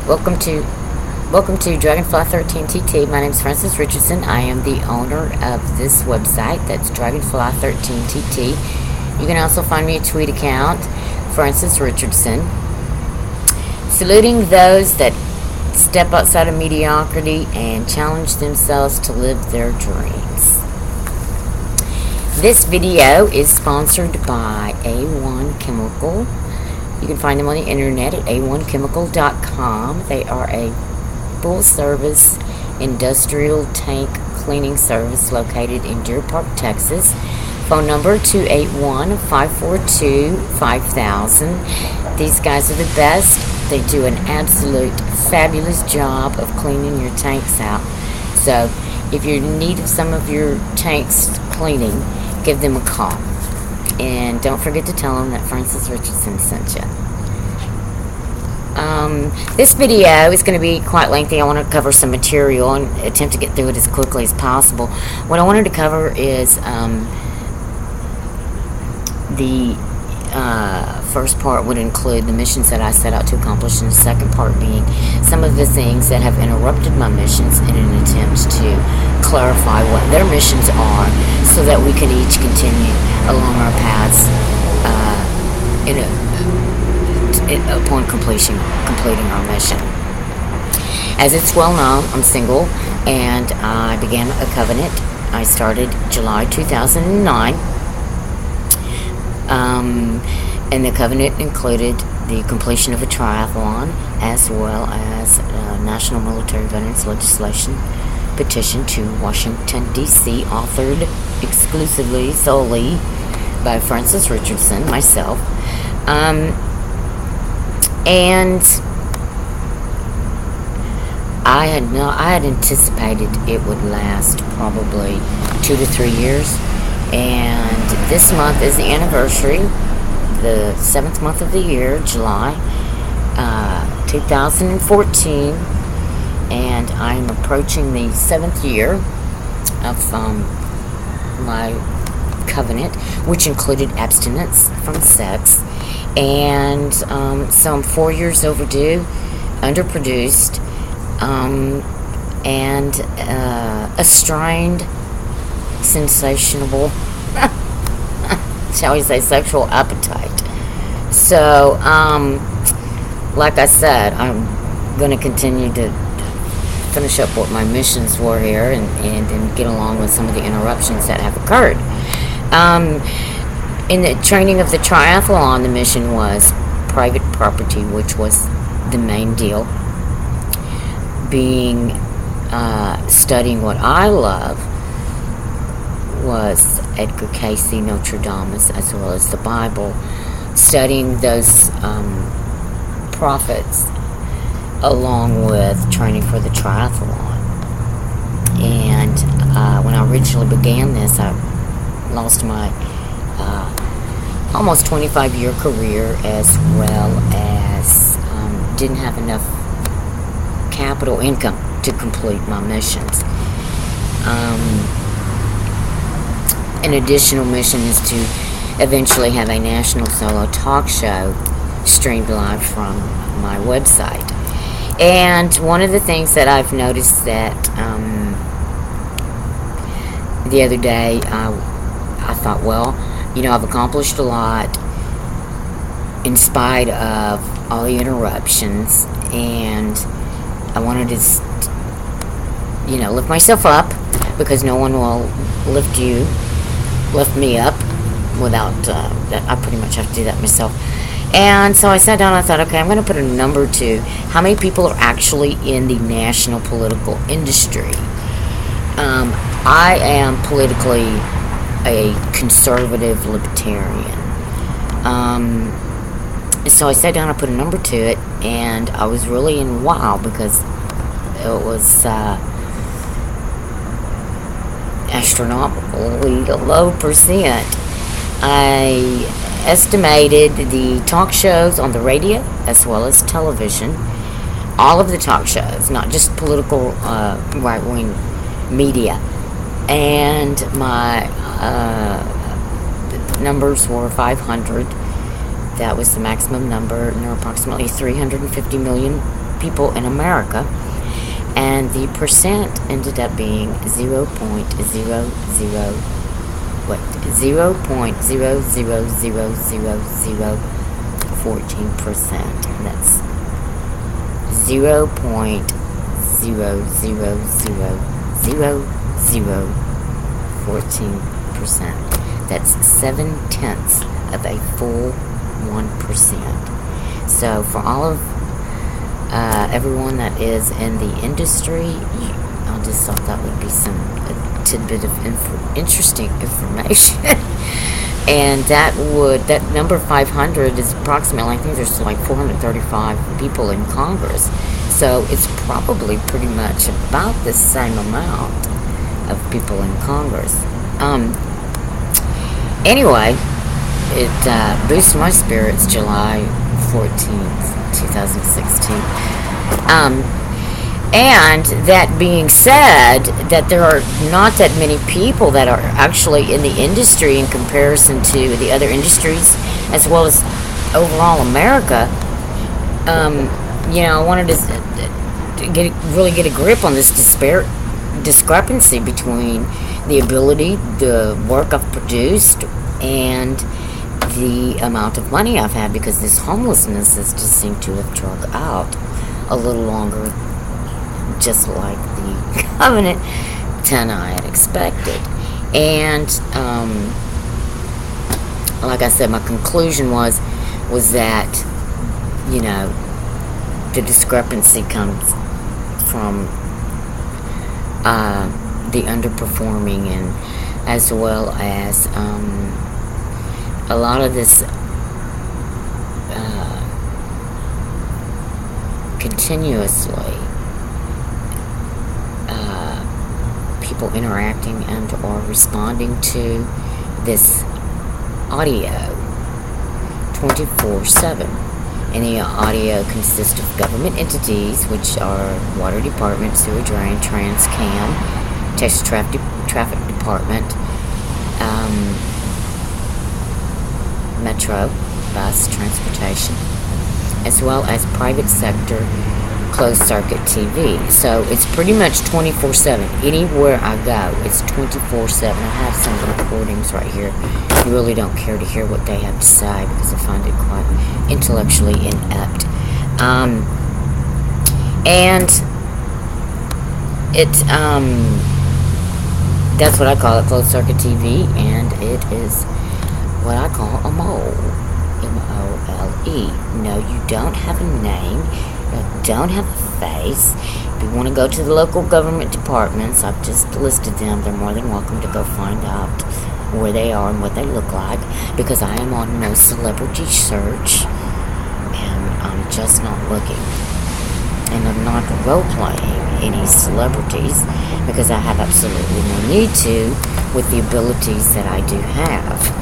Welcome to Dragonfly 13 TT. My name is Frances Richardson. I am the owner of this website. That's Dragonfly 13 TT. You can also find me a tweet account, Frances Richardson. Saluting those that step outside of mediocrity and challenge themselves to live their dreams. This video is sponsored by A1 Chemical. You can find them on the internet at a1chemical.com. They are a full-service industrial tank cleaning service located in Deer Park, Texas. Phone number 281-542-5000. These guys are the best. They do an absolute fabulous job of cleaning your tanks out. So if you're in need of some of your tanks cleaning, give them a call. And don't forget to tell them that Frances Richardson sent you. This video is going to be quite lengthy. I want to cover some material and attempt to get through it as quickly as possible. What I wanted to cover is the first part would include the missions that I set out to accomplish, and the second part being some of the things that have interrupted my missions in an attempt to clarify what their missions are so that we can each continue along our paths upon completing our mission. As it's well known, I'm single, and I began a covenant. I started July 2009. And the covenant included the completion of a triathlon, as well as National Military Veterans Legislation petition to Washington, D.C., authored exclusively, solely by Frances Richardson, myself. And I had anticipated it would last probably 2 to 3 years. And this month is the anniversary, the 7th month of the year, July 2014, and I'm approaching the 7th year of my covenant, which included abstinence from sex, and so I'm 4 years overdue, underproduced, and a strained, sensational, shall we say, sexual appetite. So, like I said, I'm going to continue to finish up what my missions were here and get along with some of the interruptions that have occurred. In the training of the triathlon, the mission was private property, which was the main deal. Being, studying what I love was Edgar Casey, Notre Dame, as well as the Bible, studying those prophets along with training for the triathlon. And when I originally began this, I lost my almost 25-year career, as well as didn't have enough capital income to complete my missions. An additional mission is to eventually have a national solo talk show streamed live from my website. And one of the things that I've noticed that the other day, I thought, well, I've accomplished a lot in spite of all the interruptions, and I wanted to lift myself up, because no one will lift me up without that. I pretty much have to do that myself. And so I sat down and I thought, okay, I'm going to put a number to how many people are actually in the national political industry. I am politically a conservative libertarian. So I sat down and put a number to it, and I was really in wow, because it was astronomically low percent. I estimated the talk shows on the radio as well as television, all of the talk shows, not just political right-wing media, and my numbers were 500. That was the maximum number, and there are approximately 350 million people in America, and the percent ended up being 0.0000014%. That's 0.0000014%. That's 7/10 of a full 1%. So for all of everyone that is in the industry, I just thought that would be a tidbit of interesting information. And that number 500 is approximately, I think there's like 435 people in Congress. So it's probably pretty much about the same amount of people in Congress. Anyway, it boosts my spirits July 14th, 2016. And that being said, that there are not that many people that are actually in the industry in comparison to the other industries, as well as overall America. I wanted to really get a grip on this discrepancy between the ability, the work I've produced, and the amount of money I've had, because this homelessness has just seemed to have drug out a little longer, just like the Covenant 10 I had expected. And like I said, my conclusion was that, the discrepancy comes from the underperforming, and as well as a lot of this continuously people interacting and or responding to this audio 24/7. And the audio consists of government entities, which are Water Department, Sewer Drain, Trans-Cam, Texas Traffic Department, Metro, Bus, Transportation, as well as private sector closed-circuit TV. So it's pretty much 24/7. Anywhere I go, it's 24/7. I have some recordings right here. You really don't care to hear what they have to say, because I find it quite intellectually inept. And it's that's what I call it, closed-circuit TV, and it is what I call a mole. M-O-L-E. No, you don't have a name. You don't have a face. If you want to go to the local government departments, I've just listed them. They're more than welcome to go find out where they are and what they look like, because I am on no celebrity search, and I'm just not looking. And I'm not role-playing any celebrities, because I have absolutely no need to, with the abilities that I do have.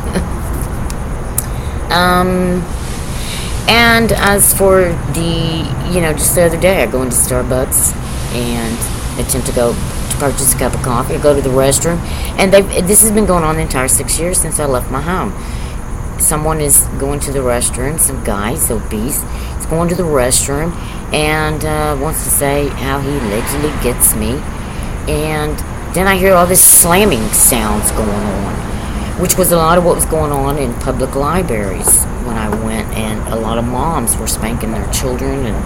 And as for the, just the other day, I go into Starbucks and attempt to go to purchase a cup of coffee. I go to the restroom, and this has been going on the entire 6 years since I left my home. Someone is going to the restroom, some guy, he's obese, he's going to the restroom, and wants to say how he allegedly gets me. And then I hear all this slamming sounds going on, which was a lot of what was going on in public libraries when I went, and a lot of moms were spanking their children, and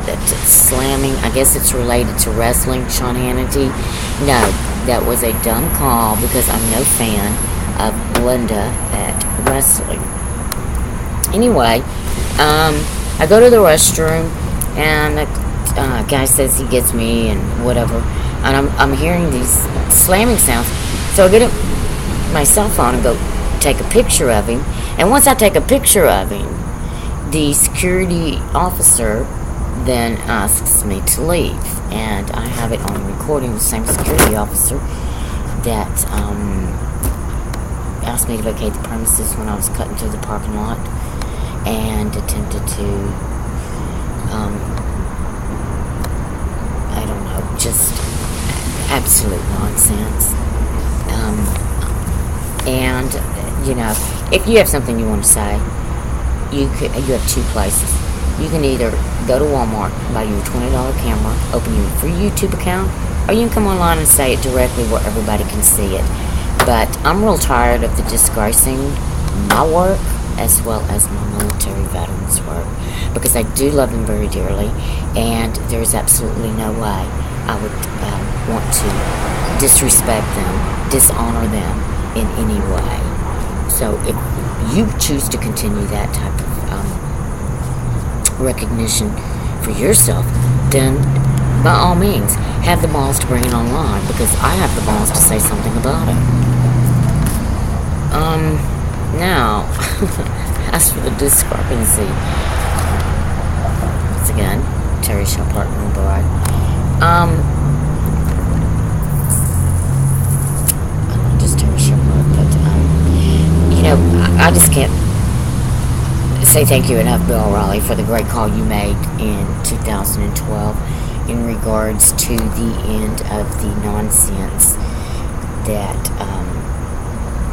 that slamming, I guess it's related to wrestling, Sean Hannity. No, that was a dumb call, because I'm no fan of Linda at wrestling. Anyway, I go to the restroom, and the guy says he gets me and whatever, and I'm hearing these slamming sounds. So I get my cell phone and go take a picture of him. And once I take a picture of him, the security officer then asks me to leave. And I have it on recording, the same security officer that asked me to vacate the premises when I was cutting through the parking lot, and attempted to, I don't know, just absolute nonsense. And, if you have something you want to say, you have two places. You can either go to Walmart, buy you a $20 camera, open you a free YouTube account, or you can come online and say it directly where everybody can see it. But I'm real tired of the disgracing my work as well as my military veterans' work, because I do love them very dearly, and there's absolutely no way I would want to disrespect them, dishonor them in any way. So if you choose to continue that type of recognition for yourself, then by all means, have the balls to bring it online, because I have the balls to say something about it. Now, as for the discrepancy, once again, Terry Shepard and Bride. Just Terry Shepard, but I just can't say thank you enough, Bill O'Reilly, for the great call you made in 2012 in regards to the end of the nonsense that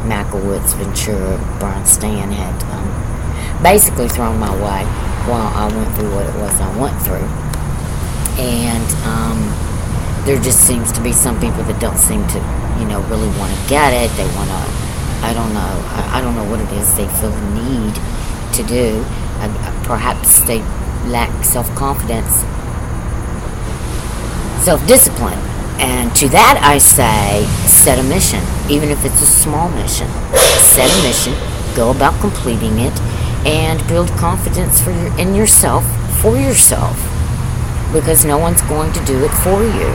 Macklewoods, Ventura, Brian Stan had basically thrown my way while I went through what it was I went through. And there just seems to be some people that don't seem to, really want to get it. They want to, I don't know what it is they feel the need to do. Perhaps they lack self-confidence, self-discipline. And to that I say, set a mission, even if it's a small mission. Set a mission, go about completing it, and build confidence in yourself, for yourself, because no one's going to do it for you.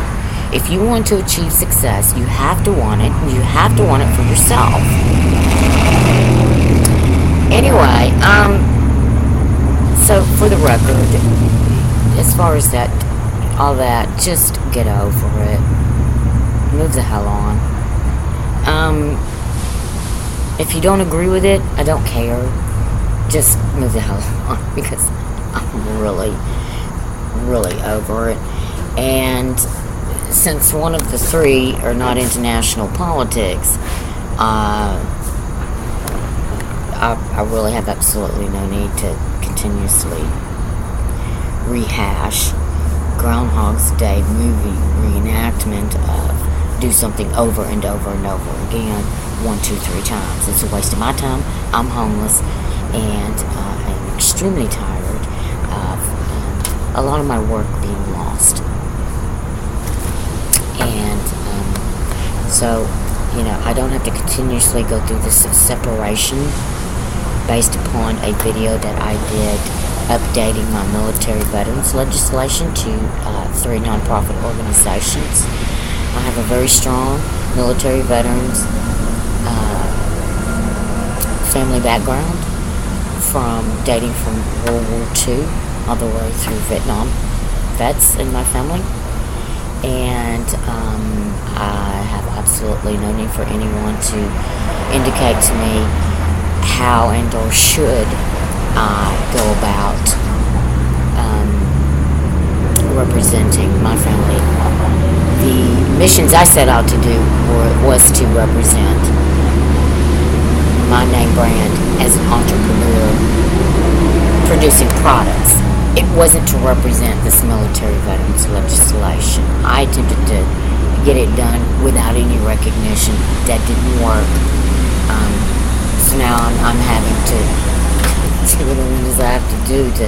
If you want to achieve success, you have to want it, and you have to want it for yourself. Anyway, so for the record, as far as that, all that, just get over it. Move the hell on. If you don't agree with it, I don't care. Just move the hell on, because I'm really, really over it. And since one of the three are not into national politics, I really have absolutely no need to continuously rehash Groundhog's Day movie reenactment of do something over and over and over again 1, 2, 3 times. It's a waste of my time. I'm homeless, and I'm extremely tired of a lot of my work being lost. And so, I don't have to continuously go through this separation based upon a video that I did updating my military veterans legislation to 3 nonprofit organizations. I have a very strong military veterans family background, dating from World War II all the way through Vietnam vets in my family. And I have absolutely no need for anyone to indicate to me how and or should I go about representing my family. The missions I set out to do was to represent my name brand as an entrepreneur producing products. It wasn't to represent this military veterans legislation. I attempted to get it done without any recognition. That didn't work. So now I'm having to do what it is I have to do to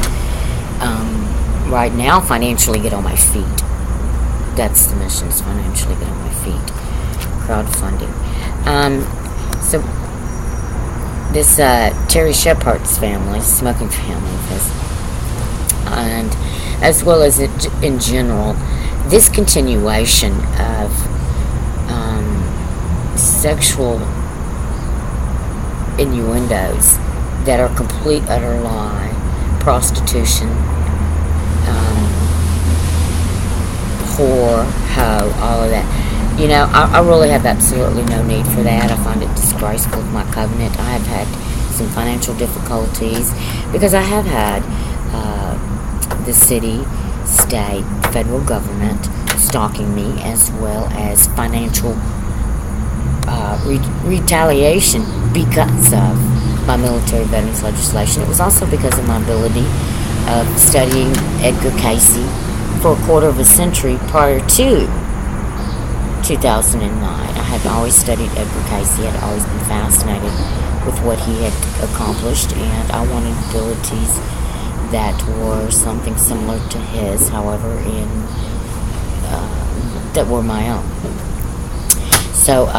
right now financially get on my feet. That's the mission, is financially get on my feet. Crowdfunding. So this Terry Shephard's family, smoking family, and as well as in general, this continuation of sexual innuendos that are complete utter lie, prostitution, whore, hoe, all of that. I really have absolutely no need for that. I find it disgraceful with my covenant. I have had some financial difficulties because I have had the city, state, federal government stalking me, as well as financial retaliation because of my military veterans legislation. It was also because of my ability of studying Edgar Cayce for a quarter of a century prior to 2009. I had always studied Edgar Cayce. I had always been fascinated with what he had accomplished, and I wanted abilities that were something similar to his, however, that were my own. So,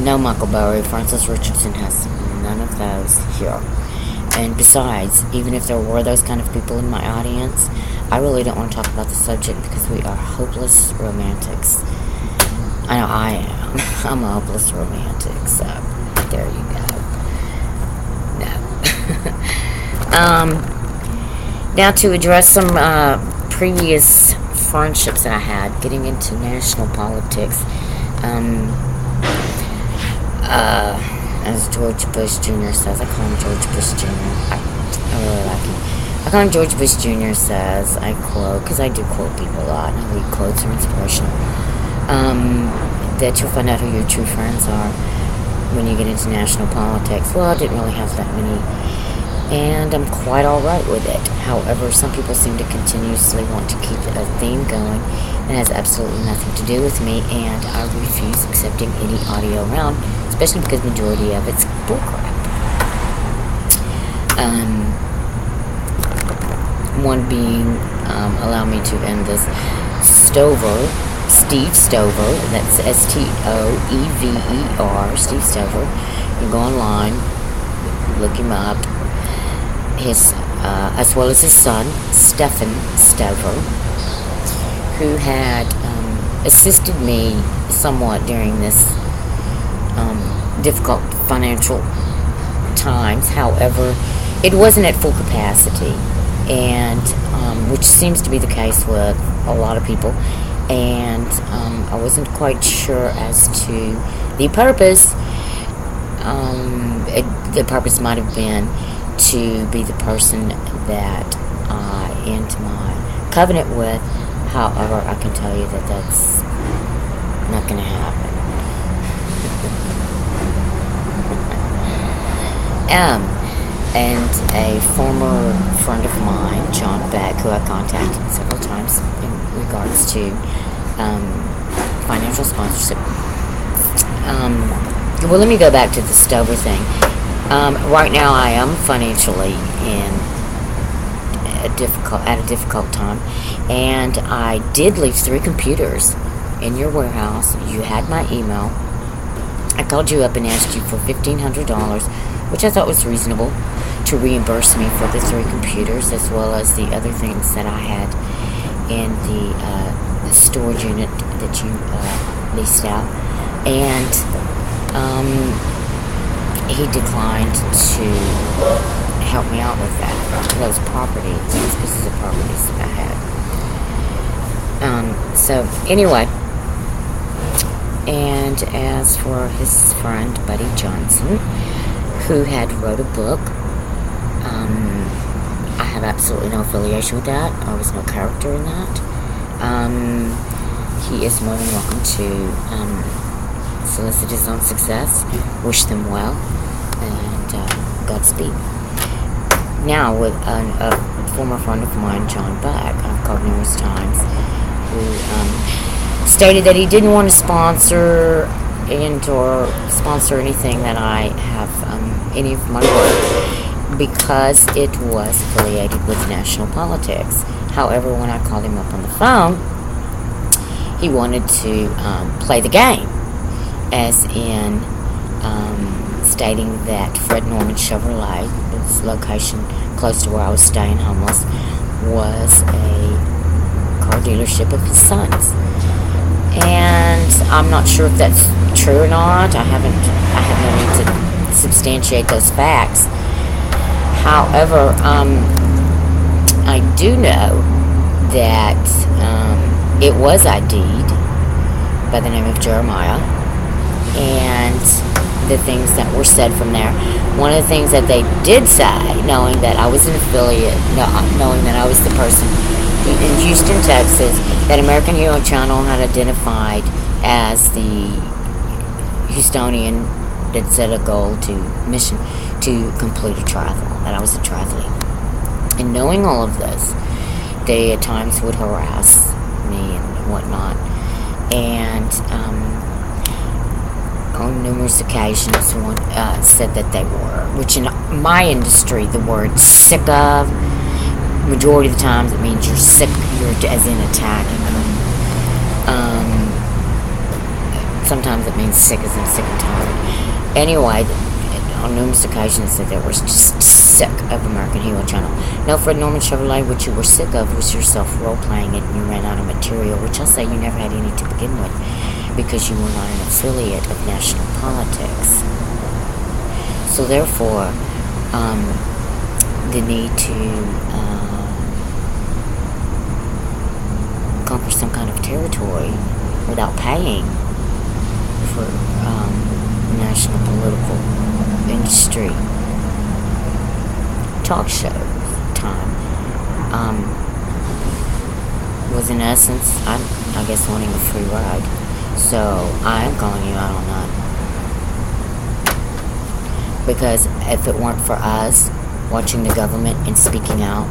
no, Michael Bowery, Frances Richardson has none of those here. And besides, even if there were those kind of people in my audience, I really don't want to talk about the subject because we are hopeless romantics. I know I am. I'm a hopeless romantic, so there you go. No. Now to address some previous friendships that I had getting into national politics. As George Bush Jr. says, I call him George Bush Jr. I really like him. I call him George Bush Jr. says, I quote, because I do quote people a lot, and I read quotes are inspirational, that you'll find out who your true friends are when you get into national politics. Well, I didn't really have that many, and I'm quite alright with it. However, some people seem to continuously want to keep a theme going that has absolutely nothing to do with me, and I refuse accepting any audio around, especially because the majority of it's bullcrap. One being, allow me to end this, Steve Stover, that's Stoever, Steve Stover. You go online, look him up, his, as well as his son, Stephen Stover, who had assisted me somewhat during this difficult financial times. However, it wasn't at full capacity, and which seems to be the case with a lot of people, and I wasn't quite sure as to the purpose. The purpose might have been to be the person that I end my covenant with. However, I can tell you that that's not going to happen. And a former friend of mine, John Beck, who I contacted several times in regards to financial sponsorship. Well, let me go back to the Stover thing. Right now, I am financially at a difficult time, and I did leave 3 computers in your warehouse. You had my email. I called you up and asked you for $1,500, which I thought was reasonable, to reimburse me for the 3 computers, as well as the other things that I had in the storage unit that you leased out. And he declined to help me out with that, those pieces of properties that I had. So anyway, and as for his friend Buddy Johnson, who had wrote a book, I have absolutely no affiliation with that. I was no character in that. He is more than welcome to solicit his own success, wish them well, and Godspeed. Now, with a former friend of mine, John Beck, I've called numerous times, who stated that he didn't want to sponsor or sponsor anything that I have, any of my work, because it was affiliated with national politics. However, when I called him up on the phone, he wanted to play the game, as in stating that Fred Norman Chevrolet, its location close to where I was staying homeless, was a car dealership of his son's. And I'm not sure if that's true or not. I have no need to substantiate those facts. However, I do know that it was ID'd by the name of Jeremiah, and the things that were said from there. One of the things that they did say, knowing that I was an affiliate, knowing that I was the person in Houston, Texas, that American Hero Channel had identified as the Houstonian that set a goal mission to complete a triathlon, that I was a triathlete. And knowing all of this, they at times would harass me and whatnot. And on numerous occasions, one said that they were, which in my industry, the word sick of, majority of the times it means you're sick, you're as in attacking them. Sometimes it means sick as in sick and tired. Anyway, on numerous occasions that they were just sick of American Hero Channel. Now, Fred Norman Chevrolet, what you were sick of was yourself role-playing it and you ran out of material, which I'll say you never had any to begin with because you were not an affiliate of national politics. So therefore, the need to conquer some kind of territory without paying for national political industry talk show time was in essence, I guess, wanting a free ride. So I am calling you out on that, because if it weren't for us watching the government and speaking out,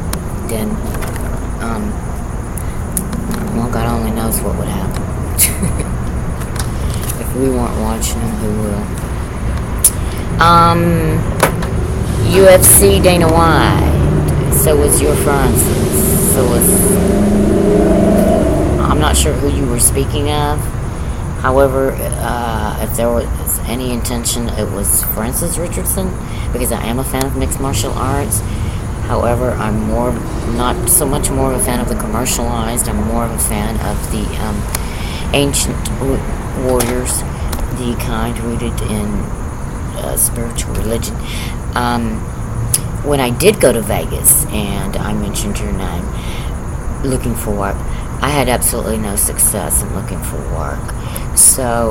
then well, God only knows what would happen. If we weren't watching them, who will? UFC Dana White. So was your Francis. So was... I'm not sure who you were speaking of. However, if there was any intention, it was Frances Richardson, because I am a fan of mixed martial arts. However, I'm not so much more of a fan of the commercialized. I'm more of a fan of the ancient warriors, the kind rooted in spiritual religion. When I did go to Vegas, and I mentioned your name, looking for work, I had absolutely no success in looking for work. So,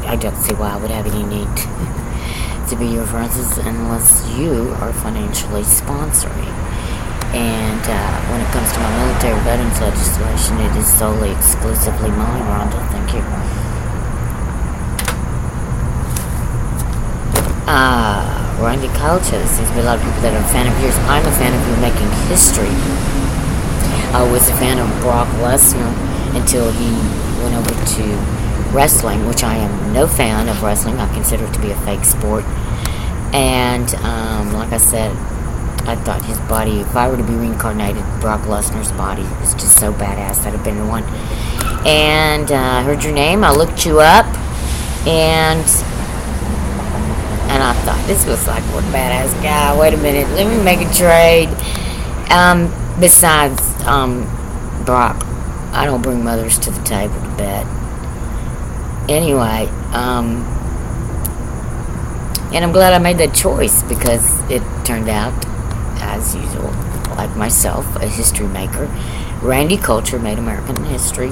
I don't see why I would have any need to be your Francis unless you are financially sponsoring. And when it comes to my military veterans legislation, it is solely, exclusively mine, Rhonda. Thank you. Randy Culture says, we love people that are a fan of yours. I'm a fan of you making history. I was a fan of Brock Lesnar until he went over to wrestling, which I am no fan of wrestling. I consider it to be a fake sport. And like I said, I thought his body, if I were to be reincarnated, Brock Lesnar's body was just so badass. That'd have been the one. And I heard your name. I looked you up. And I thought, this was like one badass guy. Wait a minute. Let me make a trade. Besides Brock, I don't bring mothers to the table to bet. Anyway, and I'm glad I made that choice, because it turned out, as usual, like myself, a history maker. Randy Culture made American history,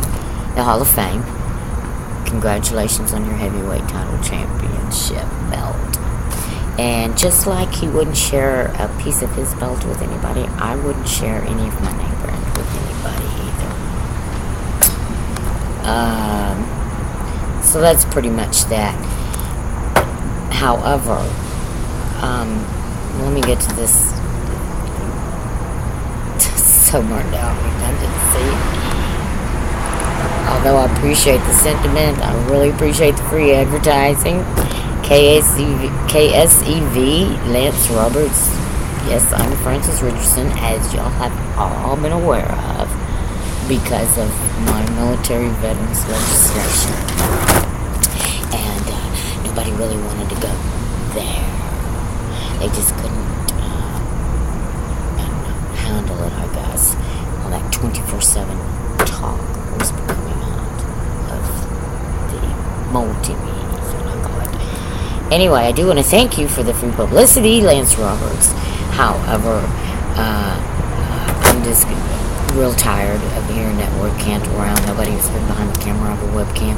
the Hall of Fame. Congratulations on your heavyweight title championship belt. And just like he wouldn't share a piece of his belt with anybody, I wouldn't share any of my name brand with anybody either. So that's pretty much that. However, let me get to this. So burned out redundancy. Although I appreciate the sentiment, I really appreciate the free advertising. KSEV, Lance Roberts. Yes, I'm Frances Richardson, as y'all have all been aware of, because of my military veterans legislation. And nobody really wanted to go there. They just couldn't handle it, I guess. All that 24/7 talk was coming out of the multimedia. Anyway, I do want to thank you for the free publicity, Lance Roberts. However, I'm just real tired of hearing that word cant around. Nobody has been behind the camera of a webcam.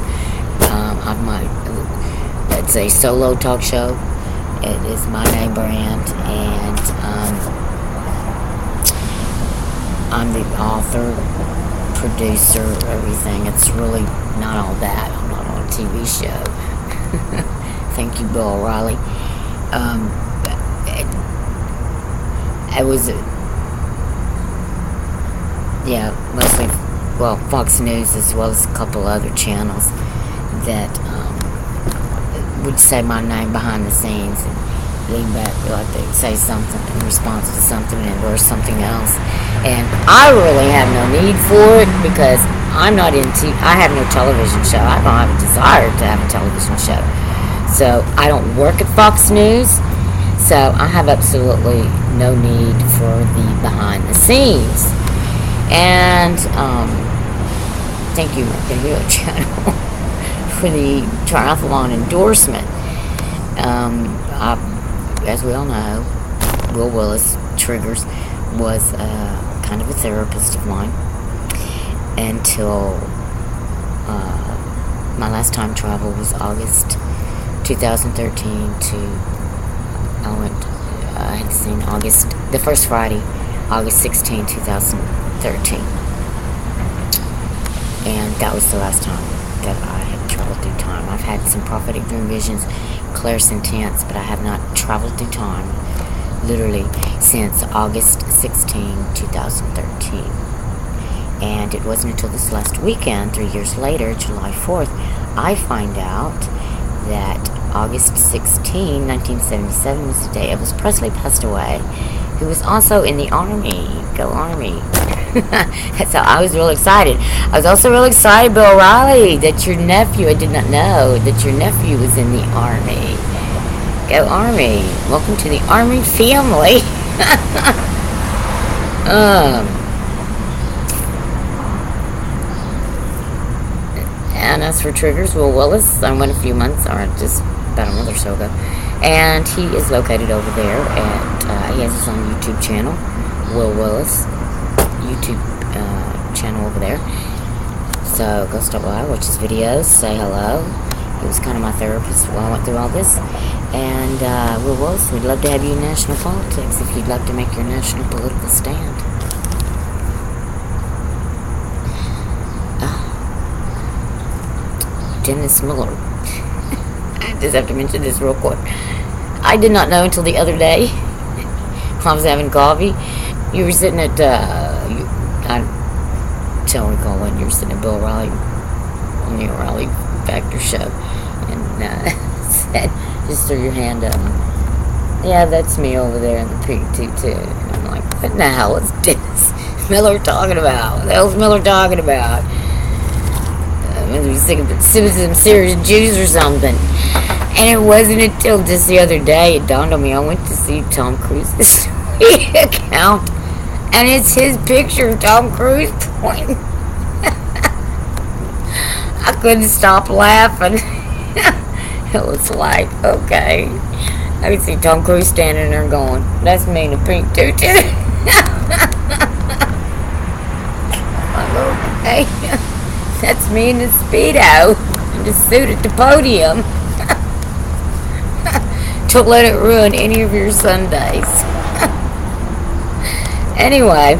It's a solo talk show. It is my name brand, and I'm the author, producer, everything. It's really not all that. I'm not on a TV show. Thank you, Bill O'Reilly. it was, yeah, mostly, well, Fox News as well as a couple other channels that would say my name behind the scenes and lean back, like they'd say something in response to something and or something else. And I really have no need for it because I'm not into, I have no television show. I don't have a desire to have a television show. So I don't work at Fox News. So I have absolutely no need for the behind the scenes. And thank you, American Hero Channel, for the triathlon endorsement. As we all know, Will Willis, Triggers, was kind of a therapist of mine until my last time travel was August 2013 I had seen the first Friday, August 16, 2013. And that was the last time that I had traveled through time. I've had some prophetic dream visions, clairsentience, but I have not traveled through time literally since August 16, 2013. And it wasn't until this last weekend, 3 years later, July 4th, I find out that August 16, 1977 was the day Elvis Presley passed away, who was also in the Army. Go Army. So I was real excited. I was also real excited, Bill O'Reilly, that your nephew, I did not know that your nephew was in the Army. Go Army. Welcome to the Army family. And as for Triggers, Will Willis, I went a few months, or just about a month or so ago, and he is located over there at, he has his own YouTube channel, Will Willis, YouTube channel over there. So go stop by, watch his videos, say hello. He was kind of my therapist while I went through all this. And Will Willis, we'd love to have you in national politics if you'd like to make your national political stand. Dennis Miller. I just have to mention this real quick. I did not know until the other day when I was having coffee. You were sitting at, I don't recall when you were sitting at Bill O'Reilly on the O'Reilly Factor show, and said, just threw your hand up. Yeah, that's me over there in the pink tutu. And I'm like, what in the hell is Dennis Miller talking about? What the hell's Miller talking about? Maybe he's sipping some serious juice or something. And it wasn't until just the other day it dawned on me. I went to see Tom Cruise's account, and it's his picture of Tom Cruise pointing. I couldn't stop laughing. It was like, okay. I could see Tom Cruise standing there going, that's me in a pink tutu. I'm like, okay. That's me in the Speedo and the suit at the podium. Don't let it ruin any of your Sundays. Anyway,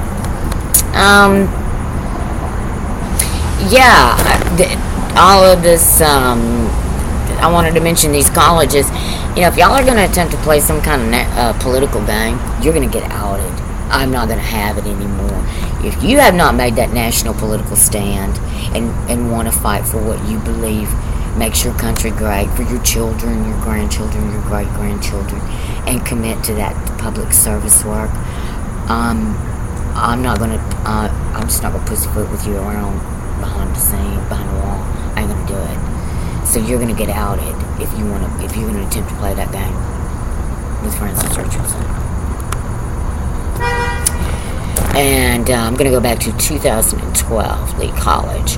yeah, all of this, I wanted to mention these colleges. You know, if y'all are going to attempt to play some kind of political game, you're going to get outed. I'm not going to have it anymore. If you have not made that national political stand and want to fight for what you believe makes your country great, for your children, your grandchildren, your great-grandchildren, and commit to that public service work, I'm just not going to pussyfoot with you around behind the scene, behind the wall. I ain't going to do it. So you're going to get outed if you're going to attempt to play that game with LFrancesRichard. And I'm going to go back to 2012, Lee College.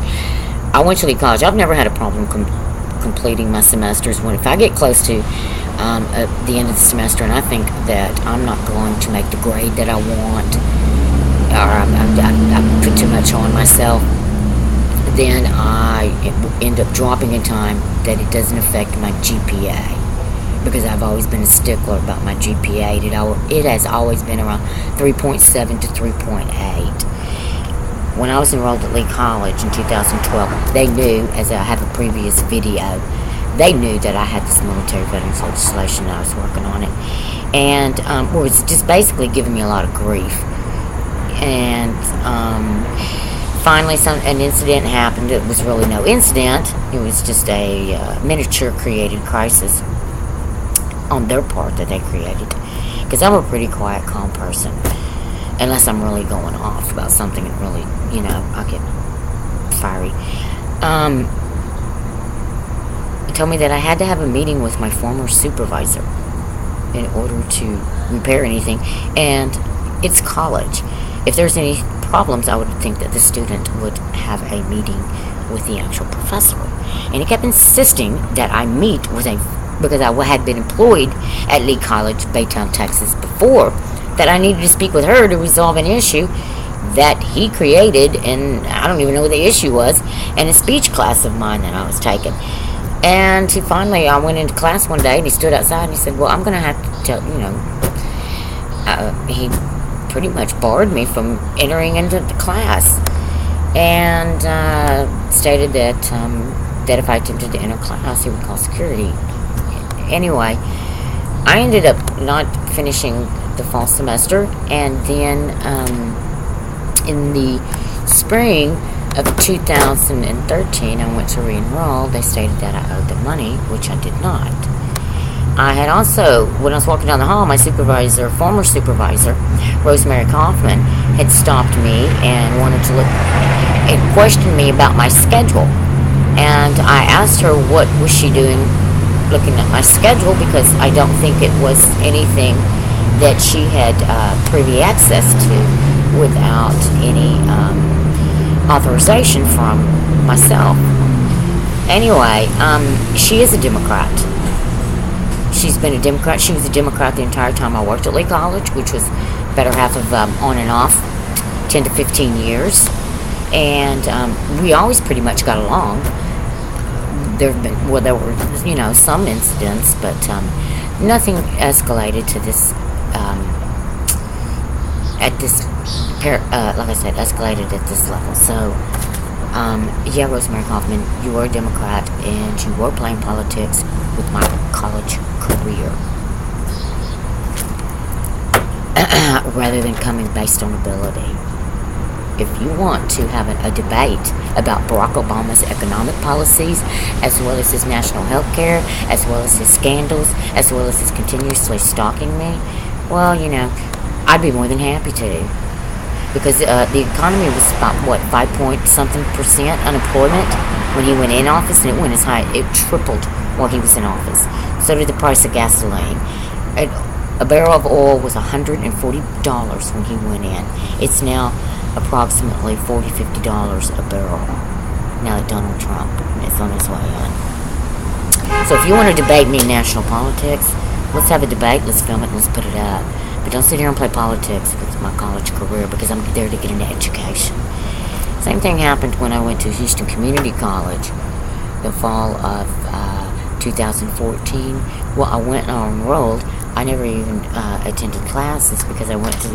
I went to Lee College. I've never had a problem completing my semesters. If I get close to the end of the semester and I think that I'm not going to make the grade that I want, or I put too much on myself, then I end up dropping in time that it doesn't affect my GPA. Because I've always been a stickler about my GPA. It has always been around 3.7 to 3.8. When I was enrolled at Lee College in 2012, they knew, as I have a previous video, they knew that I had this military veterans legislation, and I was working on it, and was just basically giving me a lot of grief. And finally, an incident happened. It was really no incident. It was just a miniature created crisis on their part that they created. Because I'm a pretty quiet, calm person, unless I'm really going off about something that really, I get fiery. He told me that I had to have a meeting with my former supervisor in order to repair anything, and it's college. If there's any problems, I would think that the student would have a meeting with the actual professor. And he kept insisting that I meet with because I had been employed at Lee College, Baytown, Texas before, that I needed to speak with her to resolve an issue that he created, and I don't even know what the issue was, in a speech class of mine that I was taking. And finally, I went into class one day, and he stood outside, and he said, well, I'm going to have to tell, he pretty much barred me from entering into the class, and stated that that if I attempted to enter class, he would call security. Anyway, I ended up not finishing the fall semester, and then in the spring of 2013, I went to re-enroll. They stated that I owed them money, which I did not. I had also, when I was walking down the hall, my former supervisor, Rosemary Kaufman, had stopped me and wanted to look and question me about my schedule. And I asked her what was she doing looking at my schedule, because I don't think it was anything that she had privy access to without any authorization from myself. Anyway, she is a Democrat. She's been a Democrat. She was a Democrat the entire time I worked at Lee College, which was better half of on and off 10 to 15 years. And we always pretty much got along. There were, some incidents, but nothing escalated to this, like I said, escalated at this level. So, Rosemary Kaufman, you were a Democrat, and you were playing politics with my college career, rather than coming based on ability. If you want to have a debate about Barack Obama's economic policies, as well as his national health care, as well as his scandals, as well as his continuously stalking me, well, I'd be more than happy to. Because the economy was about, 5-point-something% unemployment when he went in office, and it went as high, it tripled while he was in office. So did the price of gasoline. A barrel of oil was $140 when he went in. It's now approximately $40-50 a barrel now that Donald Trump is on his way in. So if you want to debate me in national politics, let's have a debate, let's film it, and let's put it up. But don't sit here and play politics with my college career, because I'm there to get an education. Same thing happened when I went to Houston Community College the fall of 2014. Well, I went and enrolled. I never even attended classes because I went to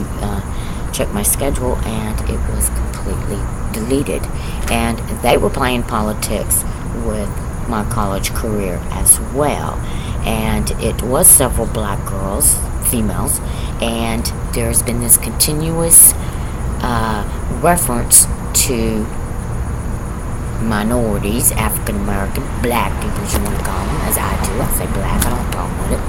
check my schedule, and it was completely deleted. And they were playing politics with my college career as well. And it was several black girls, females, and there's been this continuous reference to minorities, African American, black people, as you want to call them, as I do. I say black, I don't have a problem with it.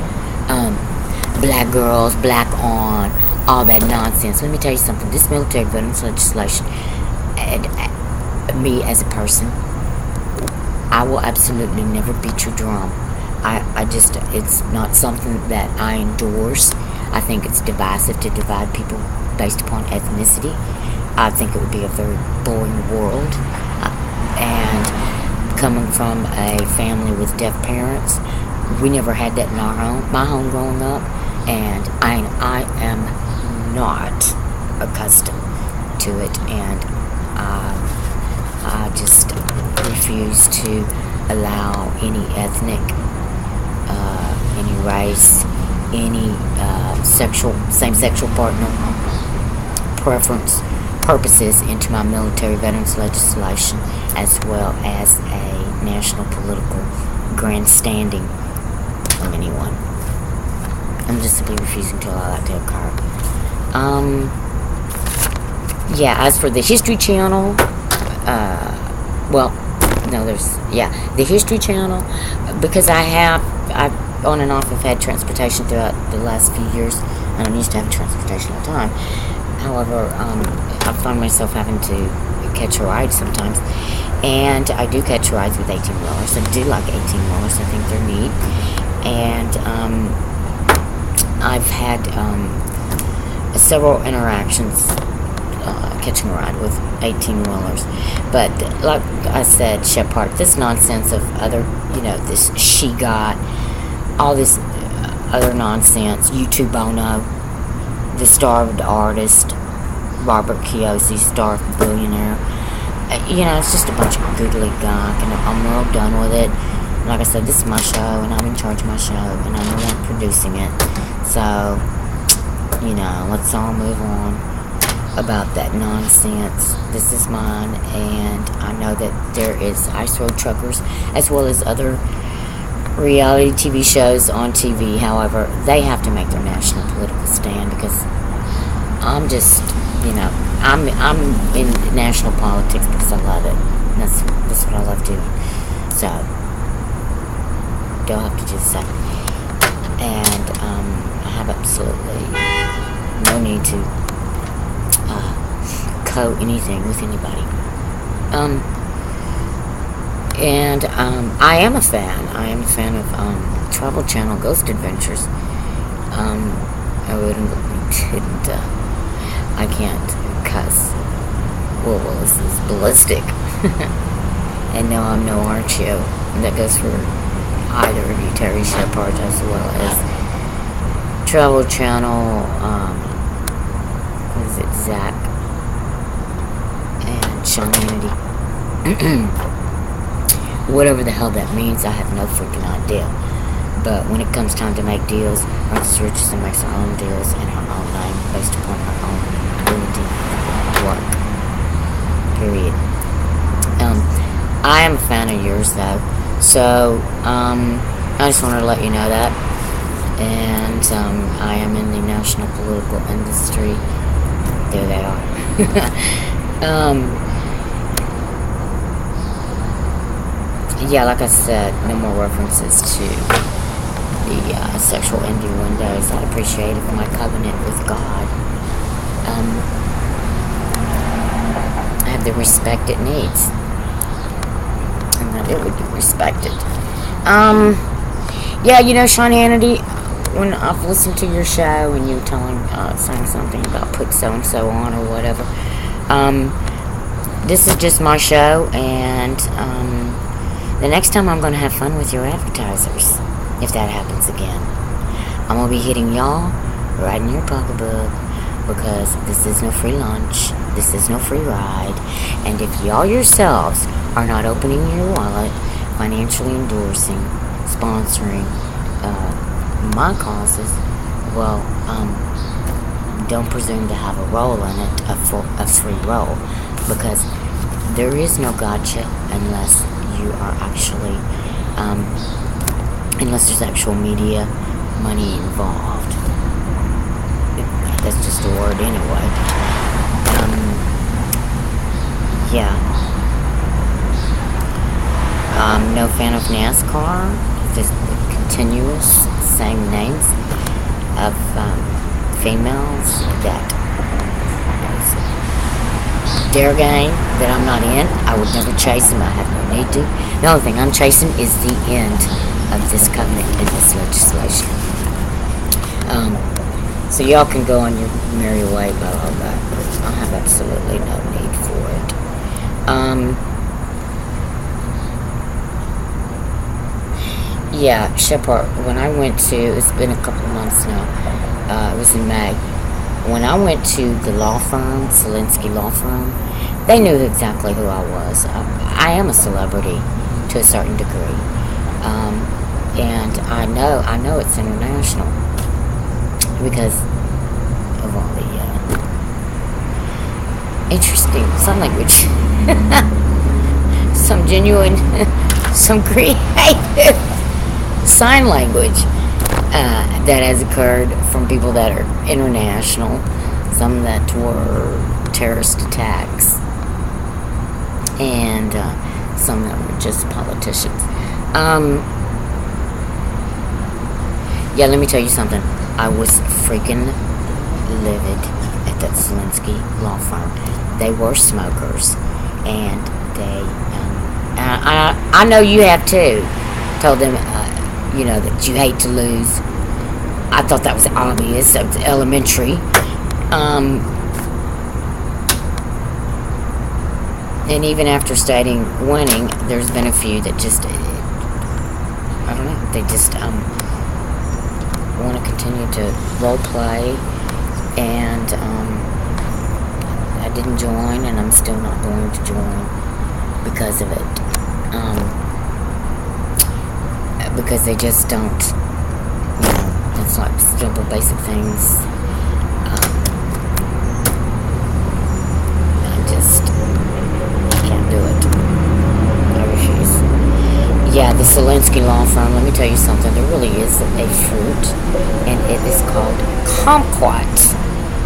Black girls, black on, all that nonsense. Let me tell you something. This military veterans legislation, and me as a person, I will absolutely never beat your drum. It's not something that I endorse. I think it's divisive to divide people based upon ethnicity. I think it would be a very boring world. And coming from a family with deaf parents, we never had that in my home growing up, and I am not accustomed to it, and I just refuse to allow any ethnic, any race, any same-sexual partner purposes into my military veterans legislation, as well as a national political grandstanding from anyone. I'm just simply refusing to allow that to occur. Yeah, as for the History Channel, the History Channel, because I've on and off have had transportation throughout the last few years. I don't used to have transportation all the time. However, I find myself having to catch a ride sometimes, and I do catch rides with 18-wheelers. I do like 18-wheelers. I think they're neat, and I've had several interactions catching a ride with 18-wheelers. But like I said, Shepard, this nonsense of other, this she got, all this other nonsense, YouTube Bono, the starved artist, Robert Kiyosaki, starved billionaire, it's just a bunch of goodly gunk, and I'm real done with it. Like I said, this is my show, and I'm in charge of my show, and I'm the one producing it. So, let's all move on about that nonsense. This is mine, and I know that there is Ice Road Truckers, as well as other reality TV shows on TV. However, they have to make their national political stand, because I'm just, I'm in national politics because I love it. That's what I love doing. So, don't have to do the same. And I have absolutely no need to anything with anybody. And I am a fan. I am a fan of Travel Channel Ghost Adventures. I can't cuss. Well, this is ballistic. And no, I'm no Archio. And that goes for either of you, Terry Shepard, as well as Travel Channel, what is it, Zach, and Sean Hannity. Whatever the hell that means, I have no freaking idea. But when it comes time to make deals, Frances Richardson makes her own deals in her own name, based upon her own ability to work. Period. I am a fan of yours, though. So, I just wanted to let you know that. And I am in the national political industry. There they are. Yeah, like I said, no more references to the sexual innuendos. I'd appreciate it for my covenant with God. I have the respect it needs, and that it would be respected. Yeah, Sean Hannity, when I've listened to your show and you were saying something about put so-and-so on or whatever, this is just my show, and the next time I'm going to have fun with your advertisers, if that happens again. I'm going to be hitting y'all right in your pocketbook, because this is no free lunch, this is no free ride, and if y'all yourselves are not opening your wallet, financially endorsing, sponsoring my causes, well, don't presume to have a role in it, a free role, because there is no gotcha unless you are actually, unless there's actual media money involved. That's just a word anyway. Yeah. No fan of NASCAR. Just the continuous same names of females that their game that I'm not in. I would never chase them. I have no need to. The only thing I'm chasing is the end of this covenant and this legislation. So y'all can go on your merry way, blah, blah, blah. I have absolutely no need for it. Yeah, Shepard, when I went to, it's been a couple of months now, it was in May. When I went to the law firm, Selinsky Law Firm, they knew exactly who I was. I am a celebrity to a certain degree. And I know it's international because of all the interesting sign language. Some genuine some creative sign language that has occurred from people that are international, some that were terrorist attacks, and some that were just politicians. Yeah, let me tell you something. I was freaking livid at that Zelensky law firm. They were smokers, and they, I know you have too, told them, that you hate to lose. I thought that was obvious. It was elementary. And even after stating winning, there's been a few that just, I don't know, they just want to continue to role play, and I didn't join, and I'm still not going to join because of it, because they just don't, it's like simple basic things. I can't do it. I refuse. Yeah, the Zelensky law firm, let me tell you something, there really is a fruit, and it is called kumquat,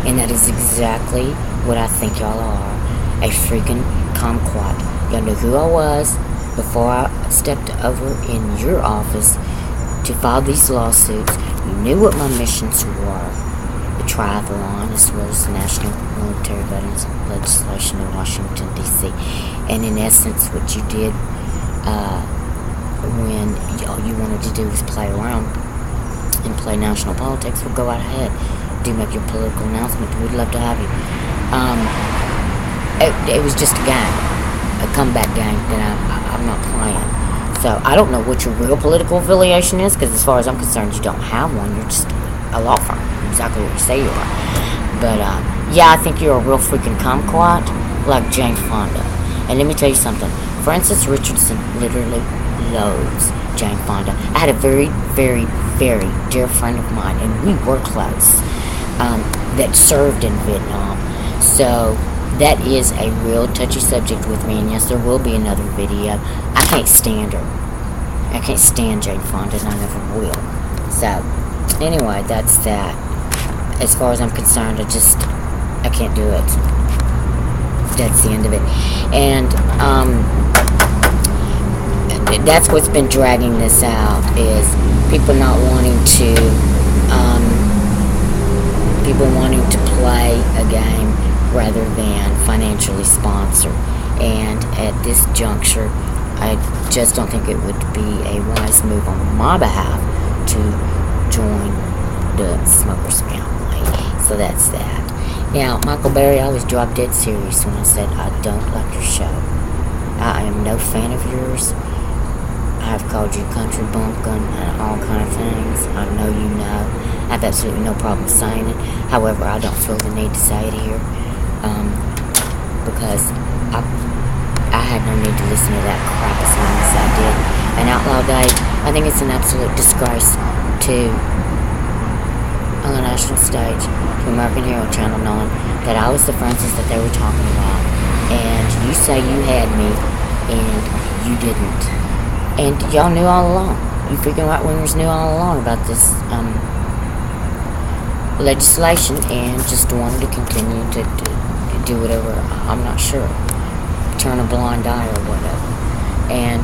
and that is exactly what I think y'all are, a freaking kumquat. Y'all knew who I was before I stepped over in your office to file these lawsuits. You knew what my missions were, the triathlon, as well as the National Military Veterans legislation in Washington, D.C. And in essence, what you did when all you wanted to do was play around and play national politics, well, go right ahead. Do make your political announcement. We'd love to have you. It was just a game, a comeback game that I'm not playing. So I don't know what your real political affiliation is, because as far as I'm concerned, you don't have one. You're just a law firm, exactly what you say you are. But yeah, I think you're a real freaking kumquat, like Jane Fonda. And let me tell you something. Frances Richardson literally loathes Jane Fonda. I had a very, very, very dear friend of mine, and we were close, that served in Vietnam. So that is a real touchy subject with me, and yes, there will be another video. I can't stand her. I can't stand Jane Fonda, and I never will. So, anyway, that's that. As far as I'm concerned, I can't do it. That's the end of it. And, that's what's been dragging this out, is people not wanting to, play a game rather than financially sponsor. And at this juncture, I just don't think it would be a wise move on my behalf to join the smokers family. So that's that. Now, Michael Berry, I was drop dead serious when I said I don't like your show. I am no fan of yours. I've called you country bumpkin and all kind of things. I know you know. I have absolutely no problem saying it. However, I don't feel the need to say it here, because I had no need to listen to that crap as long as I did. And Outlaw Dave, I think it's an absolute disgrace to, on the national stage, to American Hero Channel, knowing that I was the Francis that they were talking about. And you say you had me, and you didn't. And y'all knew all along. You freaking right-wingers knew all along about this legislation, and just wanted to continue to do whatever, I'm not sure, turn a blind eye or whatever. And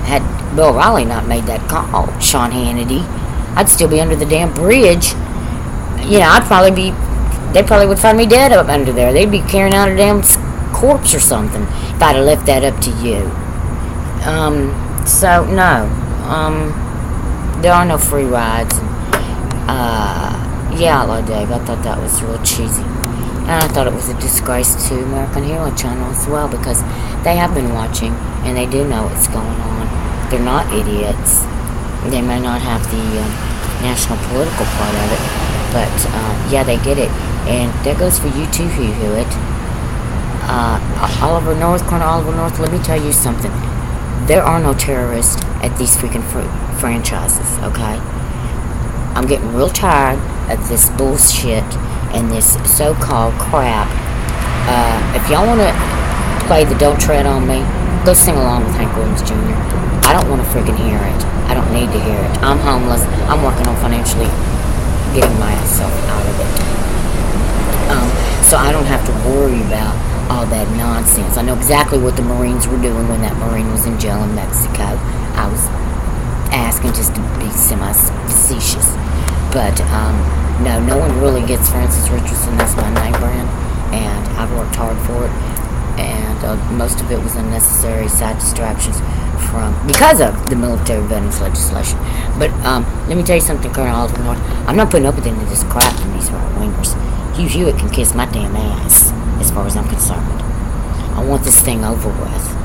had Bill Riley not made that call, Sean Hannity, I'd still be under the damn bridge. They probably would find me dead up under there. They'd be carrying out a damn corpse or something if I'd have left that up to you. So, no. There are no free rides. Yeah, Outlaw Dave, I thought that was real cheesy. And I thought it was a disgrace to American Hero Channel as well, because they have been watching, and they do know what's going on. They're not idiots. They may not have the national political part of it, but, yeah, they get it. And that goes for you too, Hugh Hewitt. Oliver North, Colonel Oliver North, let me tell you something. There are no terrorists at these freaking franchises, okay? I'm getting real tired of this bullshit and this so-called crap. If y'all want to play the Don't Tread on Me, go sing along with Hank Williams Jr. I don't want to freaking hear it. I don't need to hear it. I'm homeless. I'm working on financially getting myself out of it. So I don't have to worry about all that nonsense. I know exactly what the Marines were doing when that Marine was in jail in Mexico. I was asking just to be semi-facetious. But no one really gets Frances Richardson. That's my name brand, and I've worked hard for it. And most of it was unnecessary side distractions because of the military veterans legislation. But let me tell you something, Colonel Alderman North. I'm not putting up with any of this crap from these right-wingers. Hugh Hewitt can kiss my damn ass, as far as I'm concerned. I want this thing over with.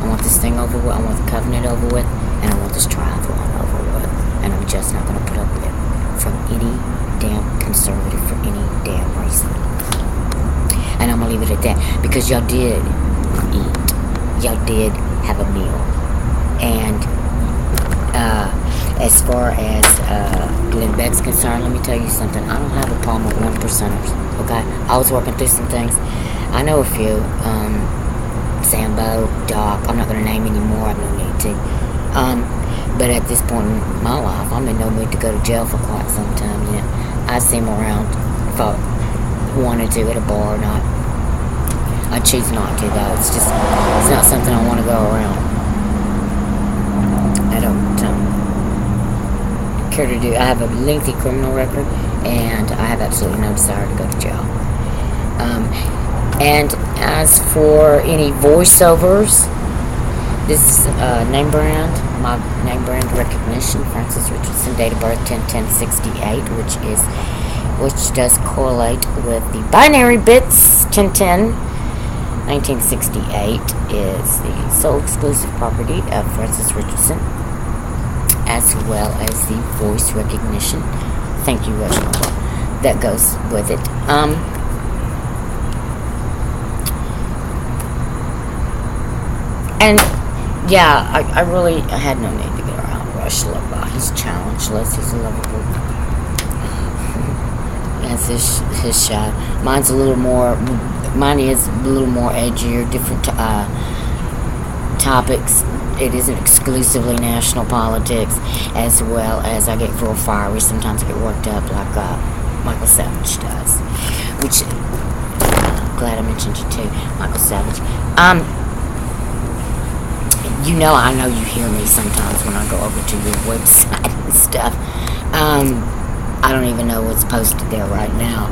I want this thing over with. I want the covenant over with, and I want this triathlon over with. And I'm just not going to put up with it from any damn conservative for any damn reason. And I'm going to leave it at that, because y'all did eat. Y'all did have a meal. And as far as Glenn Beck's concerned, let me tell you something. I don't have a problem with 1%ers, okay? I was working through some things. I know a few. Sambo, Doc, I'm not going to name any more. I have no need to. But at this point in my life, I'm in no mood to go to jail for quite some time. You know, I see them around if I wanted to at a bar or not. I choose not to, though. It's not something I want to go around. I don't care to do. I have a lengthy criminal record, and I have absolutely no desire to go to jail. And as for any voiceovers, this name brand, my name brand recognition, Frances Richardson, date of birth 10/10/68, which does correlate with the binary bits 1010. 1968 is the sole exclusive property of Frances Richardson, as well as the voice recognition. Thank you, Reginald. That goes with it. And yeah, I really had no need to get around Rush Limbaugh. He's challengeless. He's a lovable. That's his shot. Mine is a little more edgier, different topics. It isn't exclusively national politics, as well as I get real fiery. Sometimes I get worked up like Michael Savage does, which I'm glad I mentioned you too, Michael Savage. I know you hear me sometimes when I go over to your website and stuff. I don't even know what's posted there right now.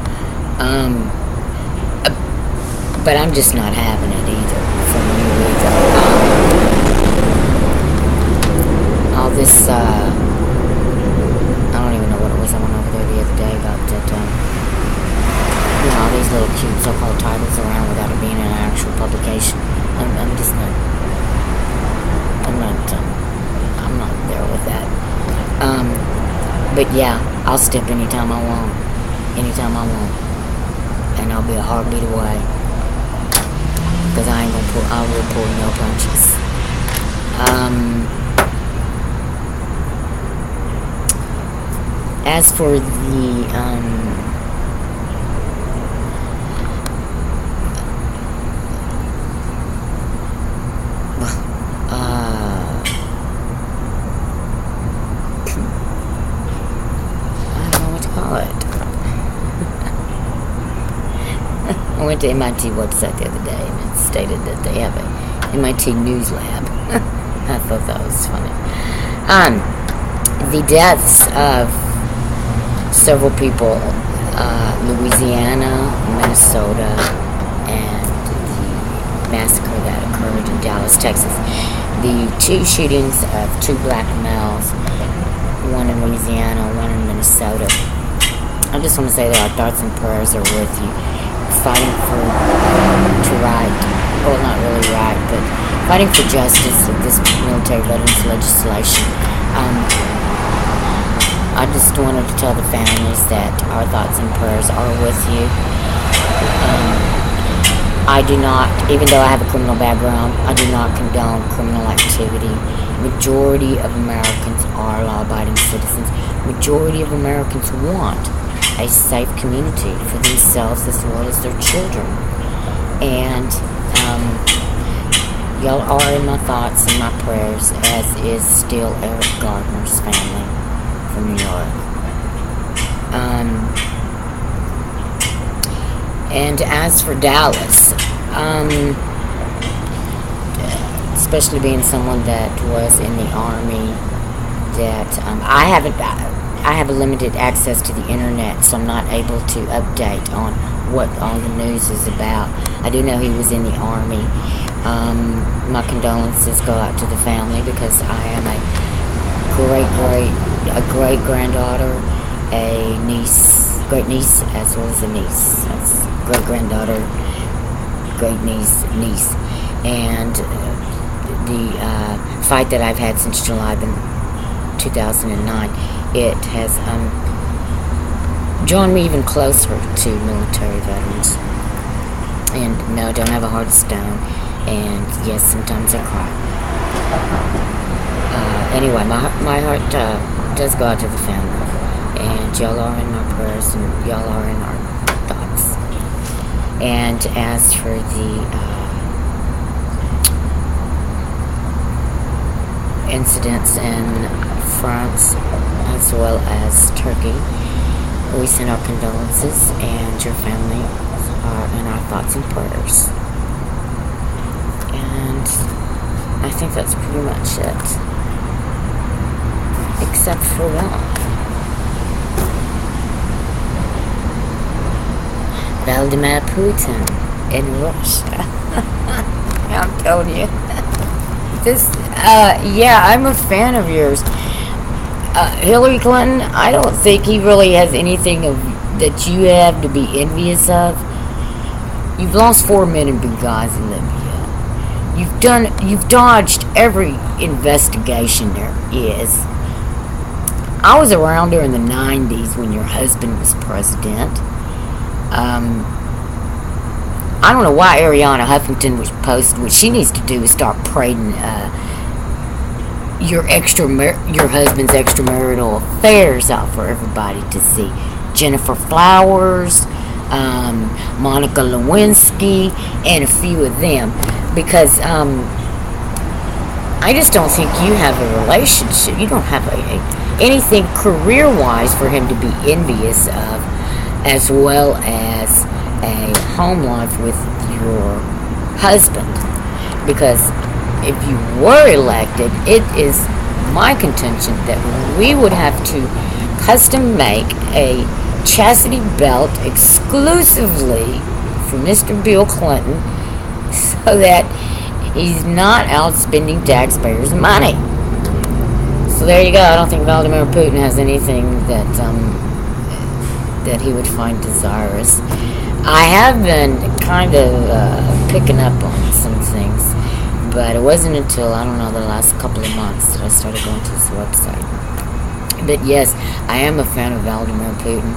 But I'm just not having it either from you either. All this, I don't even know what it was. I went over there the other day about that, all these little cute so-called titles around without it being an actual publication. I'm just not. I'm not there with that. But yeah, I'll step anytime I want, and I'll be a heartbeat away, because I will pull no punches. As for the I went to MIT website the other day, and it stated that they have a MIT News Lab. I thought that was funny. The deaths of several people, Louisiana, Minnesota, and the massacre that occurred in Dallas, Texas. The two shootings of two black males, one in Louisiana, one in Minnesota. I just want to say that our thoughts and prayers are with you, fighting fighting for justice of this military veterans legislation. I just wanted to tell the families that our thoughts and prayers are with you. I do not, even though I have a criminal background, I do not condone criminal activity. Majority of Americans are law-abiding citizens. Majority of Americans want a safe community for themselves as well as their children. And y'all are in my thoughts and my prayers, as is still Eric Gardner's family from New York. And as for Dallas, especially being someone that was in the Army, that I have a limited access to the internet, so I'm not able to update on what all the news is about. I do know he was in the Army. My condolences go out to the family, because I am a great granddaughter, a niece, great niece, as well as a niece. That's great granddaughter, great niece, and the fight that I've had since July 2009, it has drawn me even closer to military veterans. And no, I don't have a heart of stone. And yes, sometimes I cry. Anyway, my heart does go out to the family. And y'all are in my prayers, and y'all are in our thoughts. And as for the incidents in France as well as Turkey, we send our condolences, and your family are in our thoughts and prayers. And I think that's pretty much it, except for one. Vladimir Putin in Russia. I'm telling you. I'm a fan of yours. Hillary Clinton, I don't think he really has anything that you have to be envious of. You've lost 4 men in Benghazi, Libya. You've dodged every investigation there is. I was around during the 90s when your husband was president. I don't know why Ariana Huffington was posted. What she needs to do is start parading your husband's extramarital affairs out for everybody to see. Jennifer Flowers, Monica Lewinsky, and a few of them, because I just don't think you have a relationship. You don't have anything career-wise for him to be envious of, as well as a home life with your husband. Because if you were elected, it is my contention that we would have to custom make a chastity belt exclusively for Mr. Bill Clinton, so that he's not out spending taxpayers' money. So there you go. I don't think Vladimir Putin has anything that he would find desirous. I have been kind of picking up on some things, but it wasn't until, I don't know, the last couple of months that I started going to his website. But yes, I am a fan of Vladimir Putin.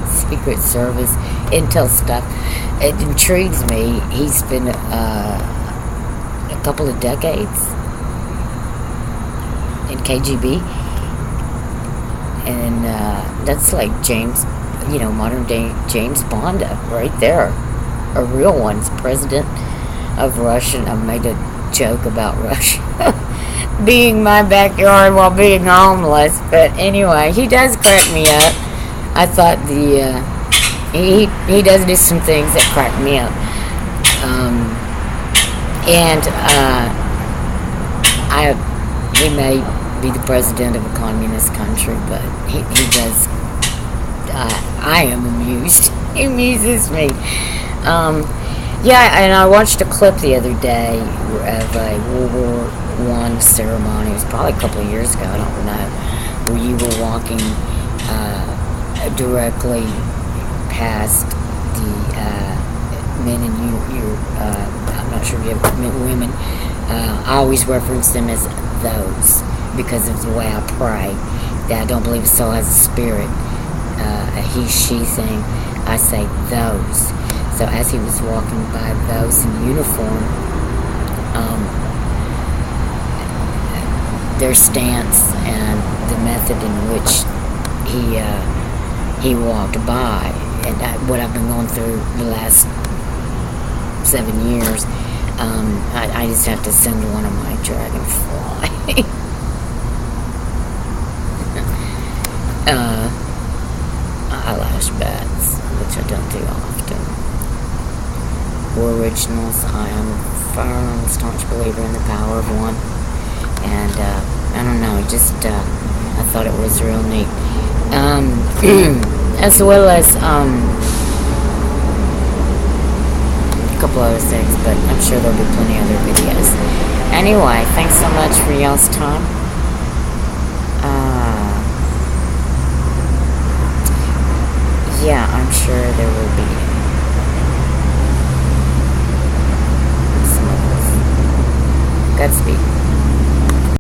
Secret Service, intel stuff, it intrigues me. He spent a couple of decades in KGB. And that's like James, modern day James Bond right there. A real one's president of Russia. I made a joke about Russia being my backyard while being homeless. But anyway, he does crack me up. I thought he does do some things that crack me up. He may be the president of a communist country, but he does. I am amused. He amuses me. And I watched a clip the other day of a World War I ceremony. It was probably a couple of years ago, I don't know, where you were walking directly past the men, and I'm not sure if you have women. I always reference them as those, because of the way I pray, that I don't believe a soul has a spirit, a he, she thing. I say those. So as he was walking by those in uniform, their stance and the method in which he walked by, and what I've been going through the last 7 years. I just have to send one of my dragonfly eyelash bats, which I don't do often. Or originals. I am a firm, staunch believer in the power of one. And I don't know, I thought it was real neat. As well as a couple other things, but I'm sure there'll be plenty other videos. Anyway, thanks so much for y'all's time. Yeah, I'm sure there will be some of us. Godspeed.